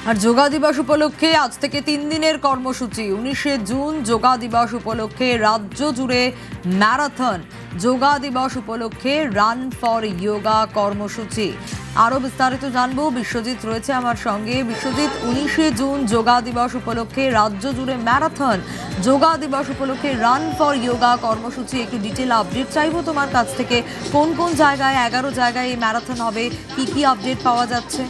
আর যোগা দিবস উপলক্ষে আজ থেকে 3 দিনের কর্মসূচি। 19শে জুন যোগা দিবস উপলক্ষে রাজ্য জুড়ে ম্যারাথন। যোগা দিবস উপলক্ষে রান ফর যোগা কর্মসূচি। আরো বিস্তারিত জানবো, বিশ্বজিৎ রয়েছে আমার সঙ্গে। বিশ্বজিৎ, 19শে জুন যোগা দিবস উপলক্ষে রাজ্য জুড়ে ম্যারাথন, যোগা দিবস উপলক্ষে রান ফর যোগা কর্মসূচি, একটু ডিটেল আপডেট চাইবো তোমার কাছ থেকে। কোন কোন জায়গায়, 11 জায়গায় এই ম্যারাথন হবে, কি কি আপডেট পাওয়া যাচ্ছে?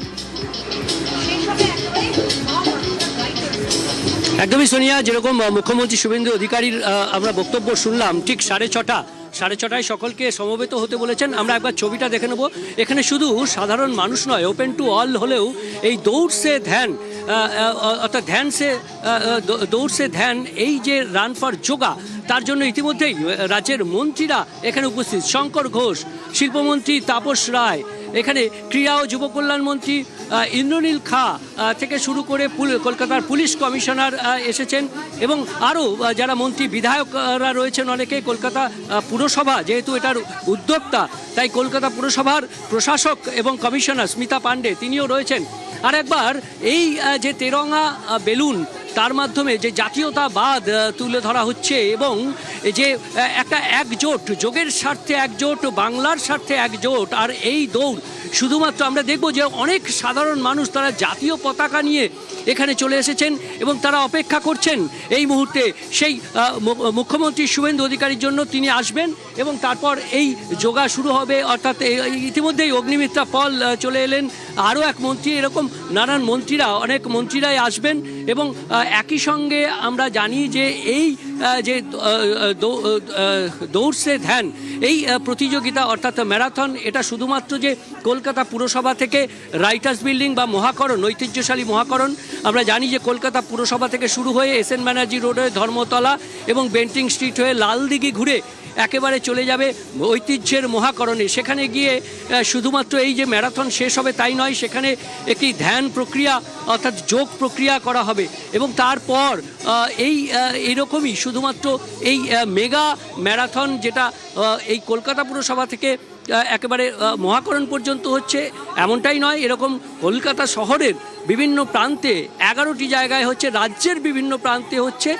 একদমই সোনিয়া, যেরকম মুখ্যমন্ত্রী শুভেন্দু অধিকারীর আমরা বক্তব্য শুনলাম, ঠিক 6:30টায় সকলকে সমবেত হতে বলেছেন। আমরা একবার ছবিটা দেখে নেব। এখানে শুধু সাধারণ মানুষ নয়, ওপেন টু অল হলেও এই দৌড় সে ধ্যান, অর্থাৎ দৌড় সে ধ্যান, এই যে রান ফর যোগা, তার জন্য ইতিমধ্যেই রাজ্যের মন্ত্রীরা এখানে উপস্থিত। শঙ্কর ঘোষ, শিল্পমন্ত্রী তাপস রায়, এখানে ক্রীড়া ও যুব কল্যাণ মন্ত্রী ইন্দ্রনীল খা থেকে শুরু করে কলকাতার পুলিশ কমিশনার এসেছেন, এবং আরও যারা মন্ত্রী বিধায়করা রয়েছেন অনেকে। কলকাতা পুরসভা যেহেতু এটার উদ্যোক্তা, তাই কলকাতা পুরসভার প্রশাসক এবং কমিশনার স্মিতা পাণ্ডে তিনিও রয়েছেন। আর একবার এই যে তেরঙ্গা বেলুন, তার মাধ্যমে যে জাতীয়তাবাদ তুলে ধরা হচ্ছে, এবং যে একটা একজোট, যোগের স্বার্থে একজোট, বাংলার স্বার্থে একজোট। আর এই দৌড় শুধুমাত্র আমরা দেখব যে অনেক সাধারণ মানুষ তারা জাতীয় পতাকা নিয়ে এখানে চলে এসেছেন, এবং তারা অপেক্ষা করছেন এই মুহূর্তে সেই মুখ্যমন্ত্রী শুভেন্দু অধিকারীর জন্য। তিনি আসবেন এবং তারপর এই যোগা শুরু হবে। অর্থাৎ ইতিমধ্যেই অগ্নিমিত্রা পল চলে এলেন, আরও এক মন্ত্রী, এরকম নানান মন্ত্রীরা, অনেক মন্ত্রীরাই আসবেন। এবং একই সঙ্গে আমরা জানি যে এই যে দৌড় সে ধ্যান, এই প্রতিযোগিতা অর্থাৎ ম্যারাথন, এটা শুধুমাত্র যে কলকাতা পুরসভা থেকে রাইটার্স বিল্ডিং বা মহাকরণ, ঐতিহ্যশালী মহাকরণ, আমরা জানি যে কলকাতা পুরসভা থেকে শুরু হয়ে এসএন ব্যানার্জি রোড হয়ে ধর্মতলা এবং বেন্টিং স্ট্রিট হয়ে লালদিঘি ঘুরে একেবারে চলে যাবে ঐতিহ্যের মহাকরণে। সেখানে গিয়ে শুধুমাত্র এই যে ম্যারাথন শেষ হবে তাই নয়, সেখানে একটি ধ্যান প্রক্রিয়া অর্থাৎ যোগ প্রক্রিয়া করা হবে, এবং তারপর এইরকমই শুধুমাত্র এই মেগা ম্যারাথন, যেটা এই কলকাতা পুরসভা থেকে একেবারে মহাকরণ পর্যন্ত হচ্ছে এমনটাই নয়, এরকম কলকাতা শহরের বিভিন্ন প্রান্তে 11টি জায়গায় হচ্ছে, রাজ্যের বিভিন্ন প্রান্তে হচ্ছে।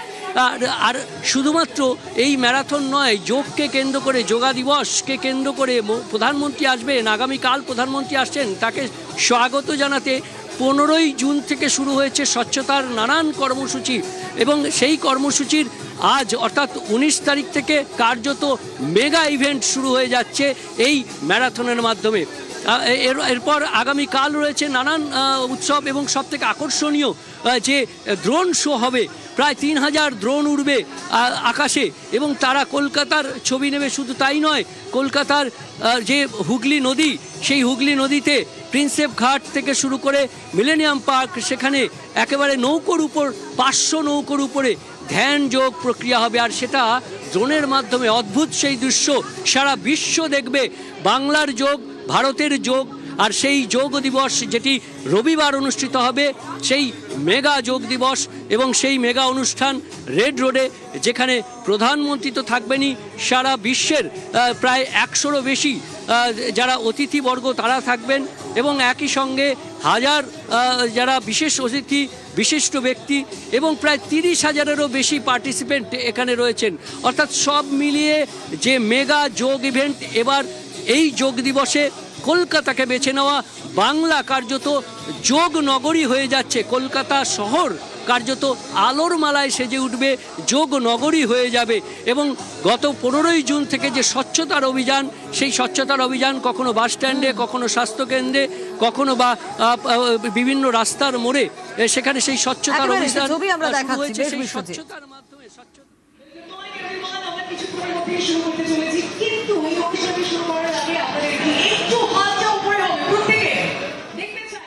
আর শুধুমাত্র এই ম্যারাথন নয়, যোগকে কেন্দ্র করে, যোগা দিবসকে কেন্দ্র করে প্রধানমন্ত্রী আসবেন। আগামীকাল প্রধানমন্ত্রী আসছেন, তাকে স্বাগত জানাতে 15ই জুন থেকে শুরু হয়েছে স্বচ্ছতার নানান কর্মসূচি, এবং সেই কর্মসূচির আজ অর্থাৎ 19 তারিখ থেকে কার্যত মেগা ইভেন্ট শুরু হয়ে যাচ্ছে এই ম্যারাথনের মাধ্যমে। এরপর আগামীকাল রয়েছে নানান উৎসব, এবং সবথেকে আকর্ষণীয় যে ড্রোন শো হবে। প্রায় 3000 ড্রোন উড়বে আকাশে, এবং তারা কলকাতার ছবি নেবে। শুধু তাই নয়, কলকাতার যে হুগলি নদী, সেই হুগলি নদীতে প্রিন্সেপ ঘাট থেকে শুরু করে মিলেনিয়াম পার্ক, সেখানে একেবারে নৌকোর উপর, 500 নৌকোর উপরে ধ্যান যোগ প্রক্রিয়া হবে। আর সেটা ড্রোনের মাধ্যমে, অদ্ভুত সেই দৃশ্য সারা বিশ্ব দেখবে। বাংলার যোগ, ভারতের যোগ, আর সেই যোগ দিবস যেটি রবিবার অনুষ্ঠিত হবে, সেই মেগা যোগ দিবস এবং সেই মেগা অনুষ্ঠান রেড রোডে, যেখানে প্রধানমন্ত্রী তো থাকবেনই, সারা বিশ্বের প্রায় 100রও বেশি যারা অতিথিবর্গ তারা থাকবেন, এবং একই সঙ্গে হাজার যারা বিশেষ অতিথি, বিশিষ্ট ব্যক্তি, এবং প্রায় 30,000-এরও বেশি পার্টিসিপেন্ট এখানে রয়েছেন। অর্থাৎ সব মিলিয়ে যে মেগা যোগ ইভেন্ট, এবার এই যোগ দিবসে কলকাতাকে বেছে নেওয়া, বাংলা কার্যত যোগ নগরী হয়ে যাচ্ছে। কলকাতা শহর কার্যত আলোর মালায় সেজে উঠবে, যোগ নগরী হয়ে যাবে। এবং গত 15ই জুন থেকে যে স্বচ্ছতার অভিযান, সেই স্বচ্ছতার অভিযান কখনো বাস স্ট্যান্ডে, কখনো স্বাস্থ্যকেন্দ্রে, কখনো বা বিভিন্ন রাস্তার মোড়ে, সেখানে সেই স্বচ্ছতার অভিযান শুরু হয়েছে। সেই স্বচ্ছতার মাধ্যমে